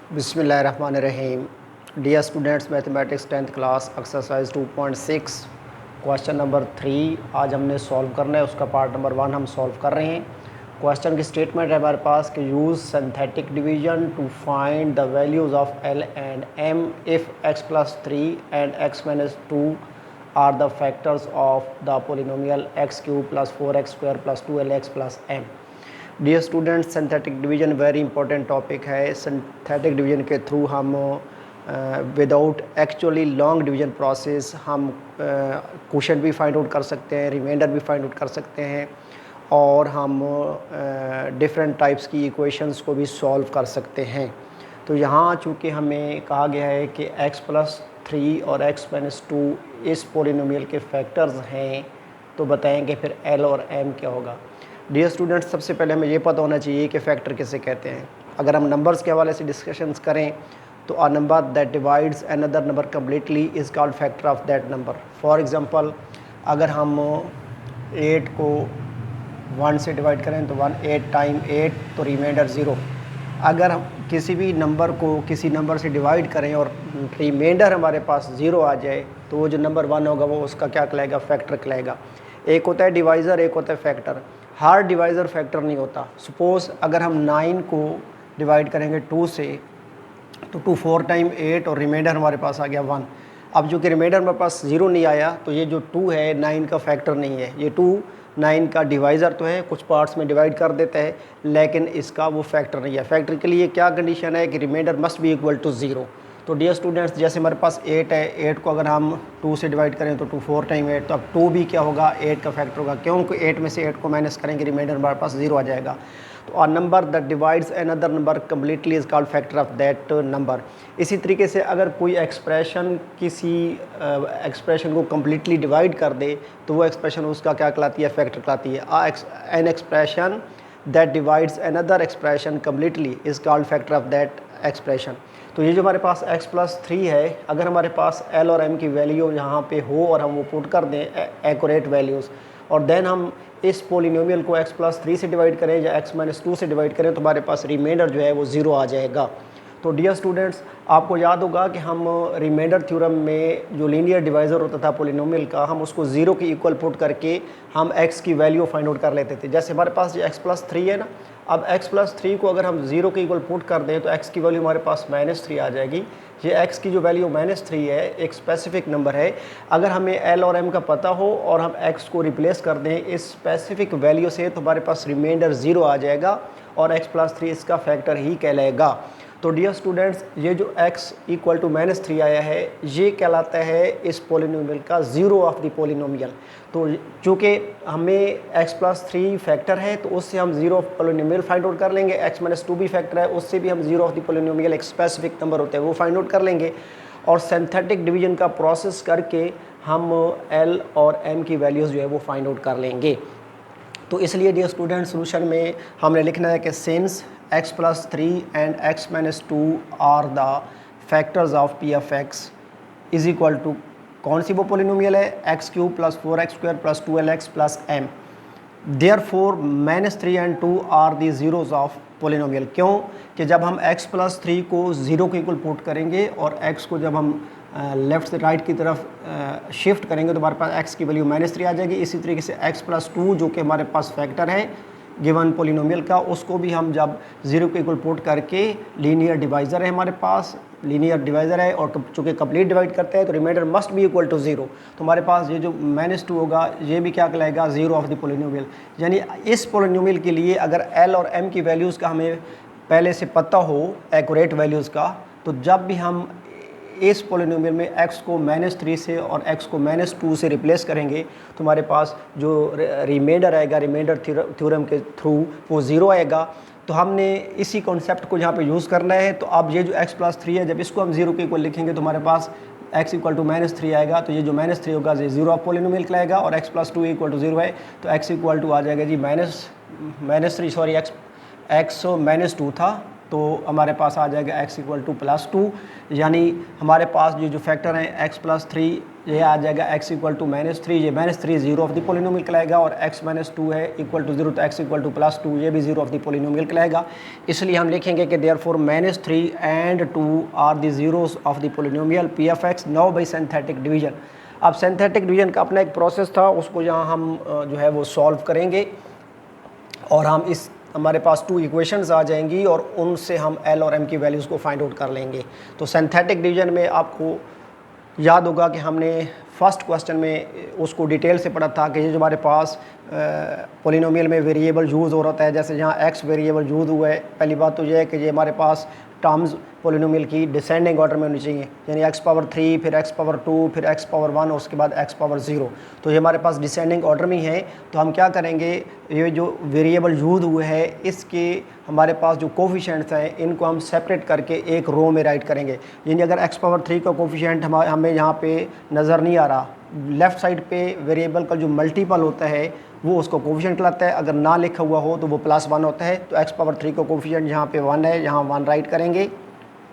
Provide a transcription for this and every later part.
बिस्मिल्लाहिर्रहमानिर्रहीम। Dear students, mathematics 10th class exercise 2.6 question number 3 आज हमने सॉल्व करना है। उसका पार्ट नंबर 1 हम सॉल्व कर रहे हैं। क्वेश्चन की स्टेटमेंट है हमारे पास कि use synthetic division to find the values of l and m if x plus 3 and x minus 2 are the factors of the polynomial x cube plus 4x square plus 2lx plus m. Dear students, synthetic division very important topic है। Synthetic division के through हम without actually long division process हम quotient भी find out कर सकते हैं, reminder भी find out कर सकते हैं और हम डिफरेंट टाइप्स की इक्वेशंस को भी सॉल्व कर सकते हैं। तो यहाँ चूँकि हमें कहा गया है कि x प्लस 3 और x माइनस 2 इस पोलिनोमियल के फैक्टर्स हैं, तो बताएंगे फिर l और m क्या होगा। डियर स्टूडेंट्स, सबसे पहले हमें ये पता होना चाहिए कि फैक्टर किसे कहते हैं। अगर हम नंबर्स के हवाले से डिस्कशंस करें तो a number that divides another number completely is called factor of that number. For example, अगर हम 8 को 1 से डिवाइड करें तो 1 8 टाइम 8 तो रिमाइंडर 0। अगर हम किसी भी नंबर को किसी नंबर से डिवाइड करें और रिमाइंडर हमारे पास 0 आ जाए तो वो जो नंबर 1 होगा वो उसका क्या कहलाएगा, फैक्टर कहलाएगा। एक होता है डिवाइज़र, एक होता है फैक्टर। हर डिवाइज़र फैक्टर नहीं होता। सपोज़ अगर हम 9 को डिवाइड करेंगे 2 से तो 2 4 टाइम 8 और रिमाइंडर हमारे पास आ गया 1। अब जो कि रिमाइंडर हमारे पास 0 नहीं आया तो ये जो 2 है 9 का फैक्टर नहीं है। ये 2 9 का डिवाइज़र तो है, कुछ पार्ट्स में डिवाइड कर देता है, लेकिन इसका वो फैक्टर नहीं है। फैक्टर के लिए क्या कंडीशन है कि remainder must be equal to 0। तो डियर स्टूडेंट्स, जैसे हमारे पास 8 है, 8 को अगर हम 2 से डिवाइड करें तो 2 4 टाइम 8, तो अब 2 भी क्या होगा, 8 का फैक्टर होगा। क्योंकि 8 में से 8 को माइनस करेंगे, रिमाइंडर हमारे पास 0 आ जाएगा। तो a number that divides another number completely is called factor of that number. इसी तरीके से अगर कोई एक्सप्रेशन किसी एक्सप्रेशन को कम्प्लीटली डिवाइड कर दे तो वो एक्सप्रेशन उसका क्या कहलाती है, फैक्टर कहलाती है। An expression that divides another expression completely is called factor of that expression. तो ये जो हमारे पास x प्लस 3 है, अगर हमारे पास l और m की वैल्यू यहाँ पे हो और हम वो पुट कर दें एक्यूरेट वैल्यूज़ और देन हम इस पोलिनोमियल को x प्लस 3 से डिवाइड करें या x माइनस 2 से डिवाइड करें तो हमारे पास रिमाइंडर जो है वो 0 आ जाएगा। तो डियर स्टूडेंट्स, आपको याद होगा कि हम रिमाइंडर थ्योरम में जो लीनियर डिवाइज़र होता था पोलिनोमियल का, हम उसको 0 के इक्वल पुट करके हम x की वैल्यू फाइंड आउट कर लेते थे। जैसे हमारे पास ये x प्लस 3 है ना, अब x प्लस 3 को अगर हम 0 के इक्वल पुट कर दें तो x की वैल्यू हमारे पास -3 आ जाएगी। ये x की जो वैल्यू -3 है एक स्पेसिफिक नंबर है। अगर हमें l और m का पता हो और हम x को रिप्लेस कर दें इस स्पेसिफिक वैल्यू से तो हमारे पास रिमाइंडर 0 आ जाएगा और x प्लस 3 इसका फैक्टर ही कहलाएगा। तो डियर स्टूडेंट्स, ये जो x इक्वल टू -3 आया है ये कहलाता है इस पोलिनोमियल का 0 ऑफ द पोलिनोमियल। तो चूँकि हमें x प्लस 3 फैक्टर है तो उससे हम 0 ऑफ पोलिनोमियल फाइंड आउट कर लेंगे। x माइनस 2 भी फैक्टर है, उससे भी हम 0 ऑफ द पोलिनोमियल एक स्पेसिफिक नंबर होते हैं वो फाइंड आउट कर लेंगे और सिंथेटिक डिवीजन का प्रोसेस करके हम l और m की वैल्यूज़ जो है वो फाइंड आउट कर लेंगे। तो इसलिए डियर स्टूडेंट, सोल्यूशन में हमने लिखना है कि since x plus 3 and x minus 2 are the factors of p f x is equal to कौन सी वो पोलिनोमियल है, x cube plus 4x square plus 2lx plus m। Therefore -3 and 2 are the zeros of polynomial. क्यों कि जब हम x plus 3 को 0 के इक्वल पुट करेंगे और x को जब हम लेफ़्ट से राइट की तरफ शिफ्ट करेंगे तो हमारे पास x की वैल्यू -3 आ जाएगी। इसी तरीके से x प्लस 2 जो कि हमारे पास फैक्टर है गिवन पोलिनोमियल का, उसको भी हम जब 0 के इक्वल पुट करके लीनियर डिवाइज़र है हमारे पास, लीनियर डिवाइज़र है और चूँकि कंप्लीट डिवाइड करते हैं तो remainder must be equal to 0। तो हमारे पास ये जो -2 होगा ये भी क्या कहलाएगा, 0 ऑफ द पोलिनोमियल। यानी इस पोलिनोमियल के लिए अगर l और m की वैल्यूज़ का हमें पहले से पता हो एक्यूरेट वैल्यूज़ का, तो जब भी हम इस पोलिनोमियल में x को -3 से और x को -2 से रिप्लेस करेंगे तो हमारे पास जो रिमाइंडर आएगा रिमाइंडर थ्योरम के थ्रू वो 0 आएगा। तो हमने इसी कॉन्सेप्ट को यहाँ पे यूज़ करना है। तो अब ये जो x प्लस 3 है जब इसको हम 0 के इक्वल लिखेंगे तो हमारे पास x इक्वल टू -3 आएगा। तो ये जो -3 होगा ये 0 ऑफ पोलिनोमियल कहलाएगा और x प्लस 2 इक्वल टू 0 है तो x इक्वल टू आ जाएगा जी x माइनस 2 था तो हमारे पास आ जाएगा x इक्वल टू +2, यानी हमारे पास जो फैक्टर हैं x + 3 ये आ जाएगा x इक्वल टू -3, ये -3 जीरो ऑफ द पोलिनोमियल कहलाएगा, और x - 2 है इक्वल टू 0, तो x इक्वल टू +2 ये भी जीरो ऑफ द पोलिनोमियल कहलाएगा। इसलिए हम लिखेंगे कि therefore -3 and 2 are the zeros of the polynomial p f x now by synthetic division. अब सिंथेटिक डिवीजन का अपना एक प्रोसेस था, उसको यहाँ हम जो है वो सॉल्व करेंगे, और हम इस हमारे पास 2 इक्वेशंस आ जाएंगी और उनसे हम L और M की वैल्यूज़ को फाइंड आउट कर लेंगे। तो सिंथेटिक डिवीजन में आपको याद होगा कि हमने फर्स्ट क्वेश्चन में उसको डिटेल से पढ़ा था कि ये जो हमारे पास पोलिनोमियल में वेरिएबल यूज़ हो रहा है, जैसे यहाँ x वेरिएबल यूज़ हुआ है, पहली बात तो ये है कि ये हमारे पास टर्म्स पोलिनोमियल की डिसेंडिंग ऑर्डर में होनी चाहिए, यानी x⁻3 फिर x⁻2 फिर x⁻1 और उसके बाद x⁻0, तो ये हमारे पास डिसेंडिंग ऑर्डर में ही है। तो हम क्या करेंगे, ये जो वेरिएबल यूज़ हुए हैं इसके हमारे पास जो कोफिशिएंट्स हैं इनको हम सेपरेट करके एक रो में राइट करेंगे, यानी अगर x⁻3 का कोफिशिएंट हमें यहाँ पे नज़र नहीं आ रहा, लेफ़्ट साइड पे वेरिएबल का जो मल्टीपल होता है वो उसको कोफिशिएंट कहलाता है, अगर ना लिखा हुआ हो तो वो +1 होता है। तो x⁻3 का कोफिशिएंट यहाँ पे 1 है, यहाँ 1 राइट करेंगे।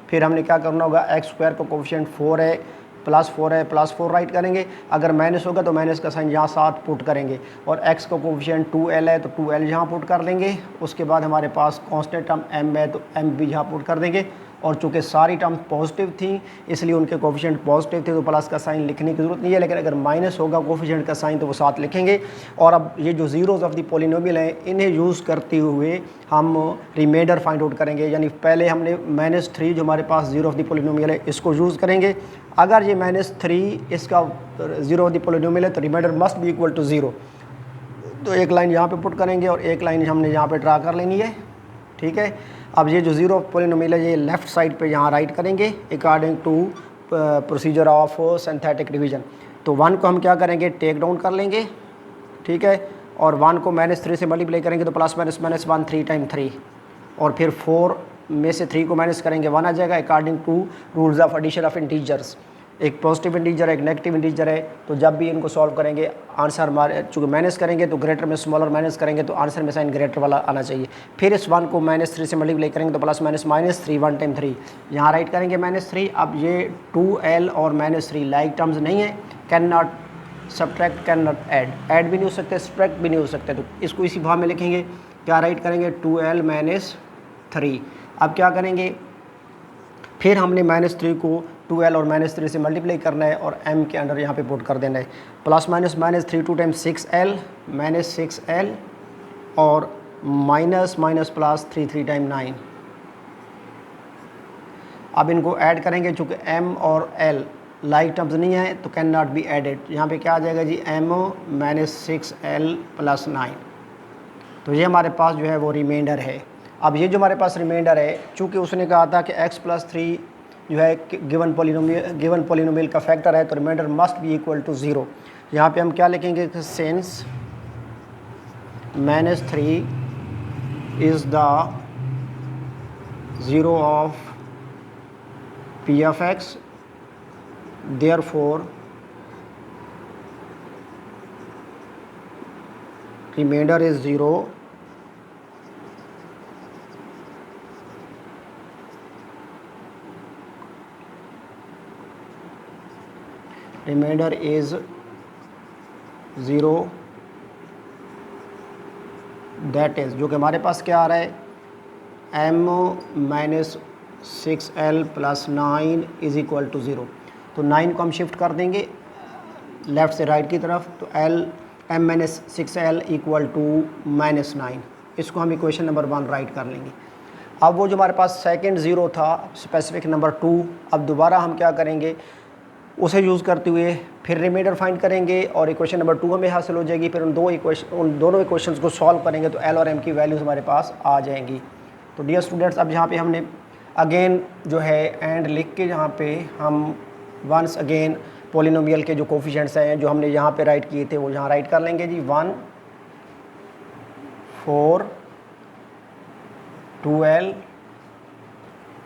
फिर हमने क्या करना होगा, x² का कोफिशिएंट 4 है, +4 है, +4 राइट करेंगे, अगर माइनस होगा तो माइनस का साइन यहाँ साथ पुट करेंगे, और x का कोफिशिएंट 2l है तो 2l यहाँ पुट कर लेंगे। उसके बाद हमारे पास कांस्टेंट टर्म m है तो m भी यहाँ पुट कर देंगे, और चूँकि सारी टर्म पॉजिटिव थी इसलिए उनके कोफिशिएंट पॉजिटिव थे तो प्लस का साइन लिखने की ज़रूरत नहीं है, लेकिन अगर माइनस होगा कोफिशिएंट का साइन तो वो साथ लिखेंगे। और अब ये जो ज़ीरोज़ ऑफ द पोलिनोमियल हैं इन्हें यूज़ करते हुए हम रिमाइंडर फाइंड आउट करेंगे, यानी पहले हमने -3 जो हमारे पास ज़ीरो ऑफ द पोलिनोमियल है इसको यूज़ करेंगे। अगर ये -3 इसका ज़ीरो ऑफ द पोलिनोमियल है तो remainder must be equal to 0, तो एक लाइन यहाँ पे पुट करेंगे और एक लाइन हमने यहाँ पे ड्रा कर लेनी है, ठीक है। अब ये जो ज़ीरो ऑफ पोलिनोमियल है ये लेफ़्ट साइड पे यहाँ राइट करेंगे according to procedure of synthetic division. तो 1 को हम क्या करेंगे, टेक डाउन कर लेंगे, ठीक है, और 1 को -3 से मल्टीप्लाई करेंगे तो +-1 3 टाइम 3, और फिर 4 में से 3 को माइनस करेंगे 1 आ जाएगा according to rules of addition of integers. एक पॉजिटिव इंटीजर है, एक नेगेटिव इंटीजर है, तो जब भी इनको सॉल्व करेंगे आंसर हमारे चूँकि माइनस करेंगे तो ग्रेटर में स्मॉलर माइनस करेंगे तो आंसर में साइन ग्रेटर वाला आना चाहिए। फिर इस 1 को -3 से मल्टीप्लाई करेंगे तो +-3 1 टाइम 3 यहाँ राइट करेंगे -3। अब ये 2l और -3 लाइक टर्म्स नहीं है, can not subtract can not add भी नहीं हो सकते, सब्ट्रैक्ट भी नहीं हो सकते, तो इसको इसी भाव में लिखेंगे। क्या राइट करेंगे, 2l - 3। अब क्या करेंगे, फिर हमने -3 को 2l और -3 से मल्टीप्लाई करना है और m के अंडर यहाँ पे पुट कर देना है। +-3 2 टाइम 6l -6l और -+3 टाइम 9। अब इनको ऐड करेंगे, चूँकि m और l लाइक टर्म्स नहीं है तो कैन नॉट बी एडेड। यहाँ पे क्या आ जाएगा जी, m -6l + 9। तो ये हमारे पास जो है वो रिमाइंडर है। अब ये जो हमारे पास रिमाइंडर है, चूँकि उसने कहा था कि x + 3 जो है गिवन पोलिनोमियल का फैक्टर है तो remainder must be equal to 0। यहाँ पे हम क्या लिखेंगे, since -3 is the zero of p f x, therefore remainder is 0 remainder is 0, that is जो कि हमारे पास क्या आ रहा है, m - 6l + 9 is equal to 0। तो 9 को हम शिफ्ट कर देंगे लेफ़्ट से राइट की तरफ, तो m - 6l इक्वल टू -9। इसको हम इक्वेशन नंबर 1 राइट कर लेंगे। अब वो जो हमारे पास सेकंड ज़ीरो था स्पेसिफिक नंबर 2, अब दोबारा हम क्या करेंगे, उसे यूज़ करते हुए फिर रिमाइंडर फाइंड करेंगे और इक्वेशन नंबर 2 हमें हासिल हो जाएगी। फिर उन दोनों इक्वेशंस को सॉल्व करेंगे तो L और M की वैल्यूज़ हमारे पास आ जाएंगी। तो डियर स्टूडेंट्स, अब यहाँ पे हमने अगेन जो है एंड लिख के यहाँ पे हम वंस अगेन पोलिनोमियल के जो कोफिशिएंट्स हैं जो हमने यहाँ पे राइट किए थे वो यहाँ राइट कर लेंगे जी। 1 4 2l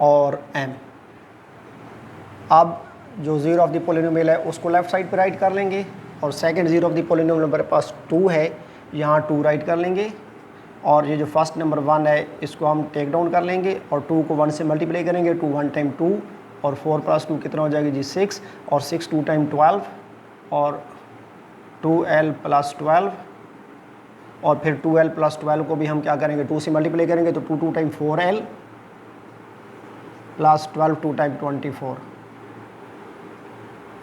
और m। अब जो ज़ीरो ऑफ द पोलिनोमियल है उसको लेफ़्ट साइड पे राइट कर लेंगे और second zero of the polynomial हमारे पास 2 है, यहाँ 2 राइट कर लेंगे और ये जो फर्स्ट नंबर 1 है इसको हम टेक डाउन कर लेंगे और 2 को 1 से मल्टीप्लाई करेंगे, 2 1 टाइम 2 और 4 प्लस 2 कितना हो जाएगी जी 6 और 6 2 टाइम 12 और 2l प्लस 12 और फिर 2l प्लस 12 को भी हम क्या करेंगे 2 से मल्टीप्लाई करेंगे तो 2 2 टाइम 4l प्लस 12 2 टाइम 24,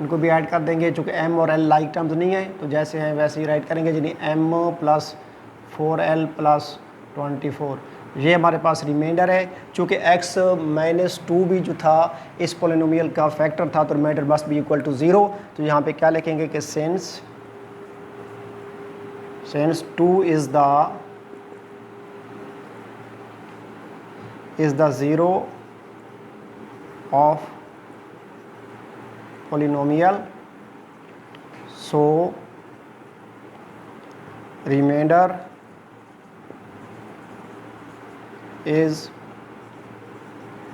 इनको भी ऐड कर देंगे। चूँकि m और l लाइक टर्म्स नहीं है तो जैसे हैं वैसे ही राइट करेंगे, यानी m प्लस 4l प्लस 24, ये हमारे पास रिमाइंडर है। चूँकि x माइनस 2 भी जो था इस पोलिनोमियल का फैक्टर था तो remainder must be equal to 0, तो यहाँ पे क्या लिखेंगे कि since 2 is the zero of polynomial, so remainder is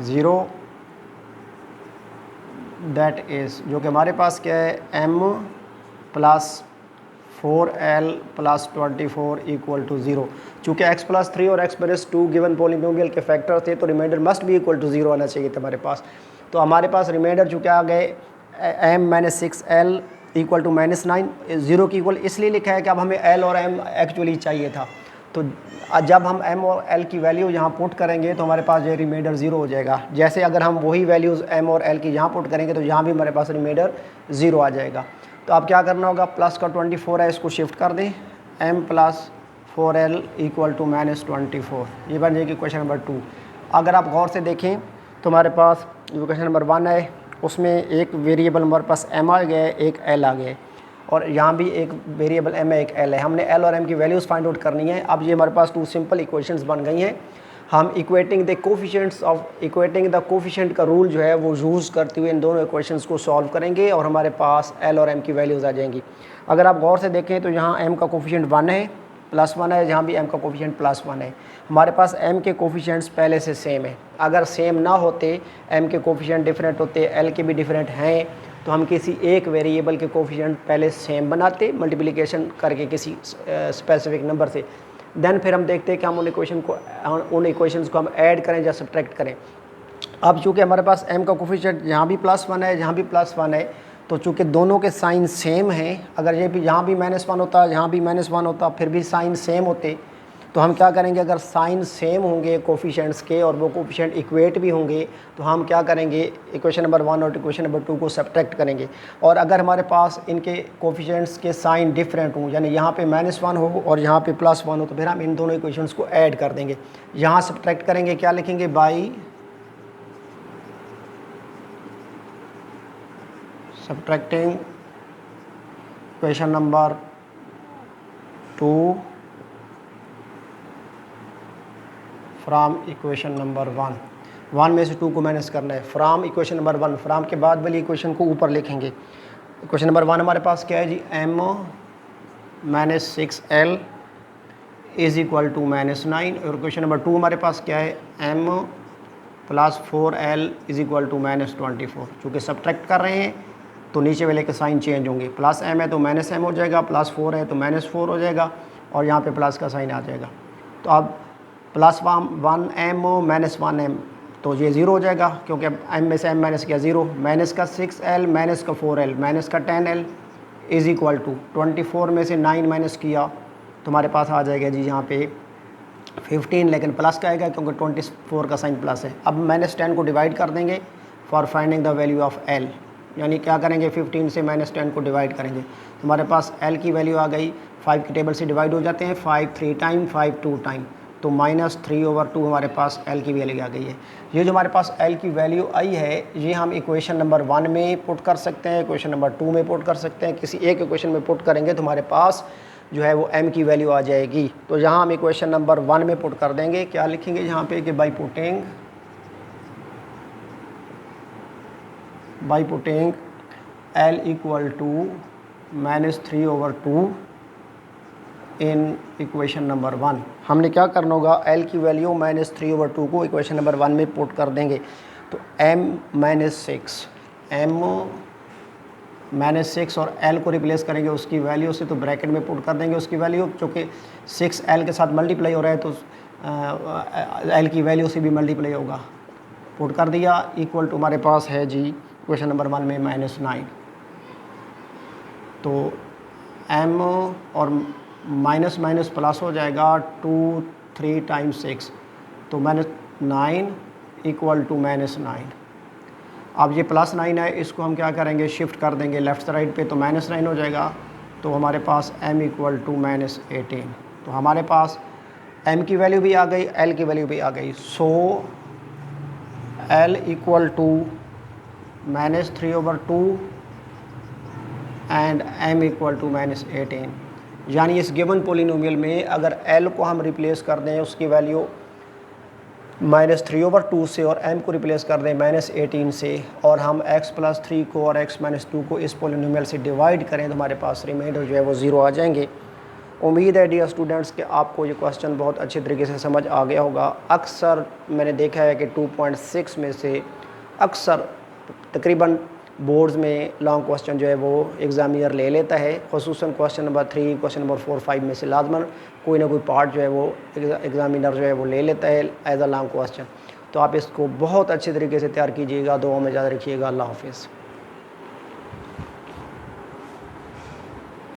0, that is जो कि हमारे पास क्या है m plus 4l plus 24 equal to 0। चूँकि x प्लस 3 और x माइनस 2 गिवन पोलिनोमियल के फैक्टर थे तो रिमाइंडर मस्ट भी इक्वल टू 0 आना चाहिए था हमारे पास। तो हमारे पास रिमाइंडर चूँकि आ गए m minus 6l equal to minus 9, 0 की इक्वल इसलिए लिखा है कि अब हमें l और m एक्चुअली चाहिए था, तो जब हम m और l की वैल्यू यहाँ पुट करेंगे तो हमारे पास जो रिमाइंडर 0 हो जाएगा। जैसे अगर हम वही वैल्यूज़ m और l की यहाँ पुट करेंगे तो यहाँ भी हमारे पास रिमाइंडर 0 आ जाएगा। तो अब क्या करना होगा, प्लस का 24 है इसको शिफ्ट कर दें, m plus 4l equal to minus 24, ये बन जाएगी क्वेश्चन नंबर 2। अगर आप गौर से देखें तो हमारे पास जो क्वेश्चन नंबर 1 है उसमें एक वेरिएबल हमारे पास m आ गया है, एक l आ गया है, और यहाँ भी एक वेरिएबल m है, एक l है। हमने l और m की वैल्यूज़ फाइंड आउट करनी है। अब ये हमारे पास 2 सिंपल इक्वेशंस बन गई हैं। हम इक्वेटिंग द कोफिशिएंट का रूल जो है वो यूज़ करते हुए इन दोनों इक्वेशंस को सॉल्व करेंगे और हमारे पास l और m की वैल्यूज़ आ जाएंगी। अगर आप गौर से देखें तो यहाँ m का कोफिशिएंट 1 है, प्लस 1 है, जहाँ भी m का कोफिशिएंट प्लस 1 है। हमारे पास m के कोफिशिएंट्स पहले से सेम है। अगर सेम ना होते, m के कोफिशिएंट डिफरेंट होते, l के भी डिफरेंट हैं, तो हम किसी एक वेरिएबल के कोफिशिएंट पहले सेम बनाते मल्टीप्लिकेशन करके किसी स्पेसिफिक नंबर से, देन फिर हम देखते हैं कि हम उन इक्वेशंस को हम ऐड करें या सब्ट्रैक्ट करें। अब चूँकि हमारे पास m का कोफिशिएंट यहाँ भी प्लस 1 है, जहाँ भी प्लस 1 है, तो चूँकि दोनों के साइन सेम हैं, अगर ये भी यहाँ भी माइनस 1 होता, यहाँ भी माइनस 1 होता, फिर भी साइन सेम होते, तो हम क्या करेंगे, अगर साइन सेम होंगे कोफिशिएंट्स के और वो कोफिशिएंट इक्वेट भी होंगे तो हम क्या करेंगे, इक्वेशन नंबर 1 और इक्वेशन नंबर 2 को सब्ट्रैक्ट करेंगे। और अगर हमारे पास इनके कोफिशिएंट्स के साइन डिफरेंट हों, यानी यहाँ पे -1 हो और यहाँ पे +1 हो, तो फिर हम इन दोनों इक्वेशंस को ऐड कर देंगे। यहाँ सब्ट्रैक्ट करेंगे, क्या लिखेंगे, by subtracting equation number 2 from equation number 1 में से 2 को माइनस करना है, फ्राम इक्वेशन नंबर 1, फ्राम के बाद वाली इक्वेशन को ऊपर लिखेंगे। इक्वेशन नंबर 1 हमारे पास क्या है जी, m minus 6l is equal to -9, और इक्वेशन नंबर 2 हमारे पास क्या है, m plus 4l is equal to -24। चूँकि सब्ट्रैक्ट कर रहे हैं तो नीचे वाले के साइन चेंज होंगे, प्लस m है तो -m हो जाएगा, प्लस 4 है तो -4 हो जाएगा, और यहाँ पे प्लस का साइन आ जाएगा। तो अब प्लस 1m माइनस 1m, तो ये 0 हो जाएगा, क्योंकि अब m में से m माइनस किया 0, माइनस का 6l माइनस का 4l माइनस का 10l इज़ इक्वल टू 24 में से 9 माइनस किया तो हमारे पास आ जाएगा जी यहाँ पे 15, लेकिन प्लस का आएगा क्योंकि 24 का साइन प्लस है। अब -10 को डिवाइड कर देंगे for finding the value of l, यानी क्या करेंगे, 15 से -10 को डिवाइड करेंगे तो हमारे पास l की वैल्यू आ गई, 5 की टेबल से डिवाइड हो जाते हैं, 5 3 टाइम, 5 2 टाइम, तो -3/2 हमारे पास l की वैल्यू आ गई है। ये जो हमारे पास l की वैल्यू आई है ये हम इक्वेशन नंबर 1 में पुट कर सकते हैं, इक्वेशन नंबर 2 में पुट कर सकते हैं, किसी एक इक्वेशन में पुट करेंगे तो हमारे पास जो है वो m की वैल्यू आ जाएगी। तो यहाँ हम इक्वेशन नंबर 1 में पुट कर देंगे, क्या लिखेंगे यहाँ पे कि by putting l equal to -3/2 in equation number 1। हमने क्या करना होगा, l की वैल्यू -3/2 को इक्वेशन नंबर 1 में पुट कर देंगे, तो m - 6 m -6 और एल को रिप्लेस करेंगे उसकी वैल्यू से, तो ब्रैकेट में पुट कर देंगे उसकी वैल्यू, चूँकि 6 एल के साथ मल्टीप्लाई हो रहा है तो एल की वैल्यू से भी मल्टीप्लाई होगा। पुट कर दिया, इक्वल टू हमारे पास है जी क्वेश्चन नंबर 1 में -9। तो m और माइनस माइनस प्लस हो जाएगा 2 3 टाइम्स 6, तो -9 इक्वल टू -9। अब ये +9 है, इसको हम क्या करेंगे, शिफ्ट कर देंगे लेफ़्ट साइड पे, तो -9 हो जाएगा। तो हमारे पास m इक्वल टू -18। तो हमारे पास m की वैल्यू भी आ गई, l की वैल्यू भी आ गई। So l equal to -3/2 and m equal to -18। यानी इस गिवन पोलिनोमियल में अगर l को हम रिप्लेस कर दें उसकी वैल्यू -3/2 से और m को रिप्लेस कर दें -18 से, और हम x+3 को और x-2 को इस पोलिनोमियल से डिवाइड करें, तो हमारे पास रिमाइंडर जो है वो 0 आ जाएंगे। उम्मीद है डियर स्टूडेंट्स कि आपको ये क्वेश्चन बहुत अच्छे तरीके से समझ आ गया होगा। अक्सर मैंने देखा है कि 2.6 में से अक्सर तकरीबन बोर्ड्स में लॉन्ग क्वेश्चन जो है वो एग्ज़ामिनर ले लेता है, ख़ुसूसन क्वेश्चन नंबर 3, क्वेश्चन नंबर 4, 5 में से लाजमन कोई ना कोई पार्ट जो है वो एग्ज़ामिनर जो है वो ले लेता है एज अ लॉन्ग क्वेश्चन। तो आप इसको बहुत अच्छे तरीके से तैयार कीजिएगा। दुआ में याद रखिएगा। अल्लाह हाफिज़।